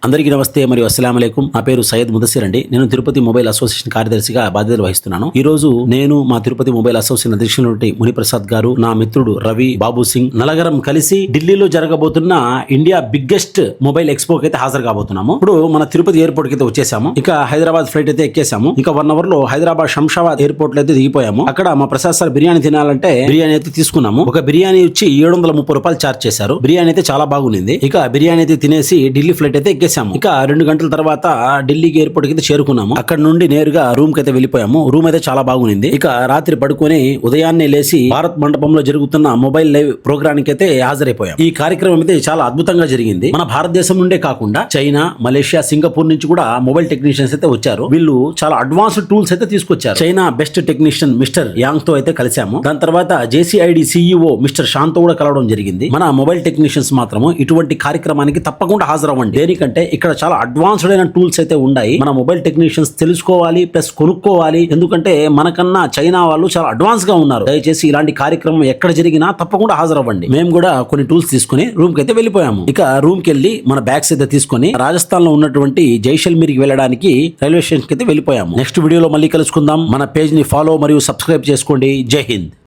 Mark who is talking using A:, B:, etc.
A: అందరికీ నమస్తే మరియు అస్సలాం అలైకుం. నా పేరు సయ్యద్ ముదస్సిర్ అండి. నేను తిరుపతి మొబైల్ అసోసియేషన్ కార్యదర్శిగా బాధ్యతలు వహిస్తున్నాను. ఈ రోజు నేను మా తిరుపతి మొబైల్ అసోసియేషన్ అధ్యక్షుడు మునిప్రసాద్ గారు, నా మిత్రుడు రవి, బాబు సింగ్ నలగరం కలిసి ఢిల్లీలో జరగబోతున్న ఇండియా బిగ్గెస్ట్ మొబైల్ ఎక్స్పోకి అయితే హాజరు కాబోతున్నాము. ఇప్పుడు మన తిరుపతి ఎయిర్పోర్ట్ కి అయితే వచ్చేసాము. ఇక హైదరాబాద్ ఫ్లైట్ అయితే ఎక్కేసాము. ఇంకా 1 అవర్ లో హైదరాబాద్ శంషాబాద్ ఎయిర్పోర్ట్ లో అయితే దిగిపోయాము. అక్కడ మా ప్రసాద్ సార్ బిర్యానీ తినాలంటే బిర్యానీ అయితే తీసుకున్నాము. ఒక బిర్యానీ వచ్చి 730 రూపాయలు చార్జ్ చేశారు. బిర్యానీ అయితే చాలా బాగుంది. ఇక బిర్యానీ అయితే తినేసి ఢిల్లీ ఫ్లైట్ అయితే ఎక్కేసాము. ఇక 2 గంటల తర్వాత ఢిల్లీకి ఎయిర్పోర్ట్ కి అయితే చేరుకున్నాము. అక్కడ నుండి నేరుగా రూమ్ కి అయితే వెళ్ళిపోయాము. రూమ్ అయితే చాలా బాగుంది. ఇక రాత్రి పడుకొని ఉదయాన్నే లేసి భారత్ మండపంలో జరుగుతున్న మొబైల్ లైవ్ ప్రోగ్రామ్ కి అయితే హాజరైపోయాం. ఈ కార్యక్రమం అయితే చాలా అద్భుతంగా జరిగింది. మన భారతదేశం నుండే కాకుండా చైనా, మలేషియా, సింగపూర్ నుంచి కూడా మొబైల్ టెక్నీషియన్స్ అయితే వచ్చారు. వీళ్ళు చాలా అడ్వాన్స్డ్ టూల్స్ అయితే తీసుకొచ్చారు. China best technician mister Yang తో అయితే కలిసాము. దాని తర్వాత జేసీఐడి సిఇఓ మిస్టర్ షాన్ తో కూడా కలవడం జరిగింది. మన మొబైల్ టెక్నీషియన్స్ మాత్రము ఇటువంటి కార్యక్రమానికి తప్పకుండా హాజరవ్వండి. దేనికంటే ఇక్కడ చాలా అడ్వాన్స్డ్ అయిన టూల్స్ అయితే ఉన్నాయి. మన మొబైల్ టెక్నీషియన్స్ తెలుసుకోవాలి ప్లస్ కొనుక్కోవాలి. ఎందుకంటే మనకన్నా చైనా వాళ్ళు చాలా అడ్వాన్స్ గా ఉన్నారు. దయచేసి ఇలాంటి కార్యక్రమం ఎక్కడ జరిగినా తప్పకుండా హాజరవ్వండి. మేము కూడా కొన్ని టూల్స్ తీసుకుని రూమ్ కి అయితే వెళ్ళిపోయాము. ఇక రూమ్ కి వెళ్ళి మన బ్యాగ్స్ అయితే తీసుకుని రాజస్థాన్ లో ఉన్నటువంటి జైసల్మీర్ కి వెళ్ళడానికి రైల్వే స్టేషన్ కి అయితే వెళ్ళిపోయాము. నెక్స్ట్ వీడియోలో మళ్ళీ కలుసుకుందాం. మన పేజ్ ని ఫాలో మరియు సబ్స్క్రైబ్ చేసుకోండి. జై హింద్.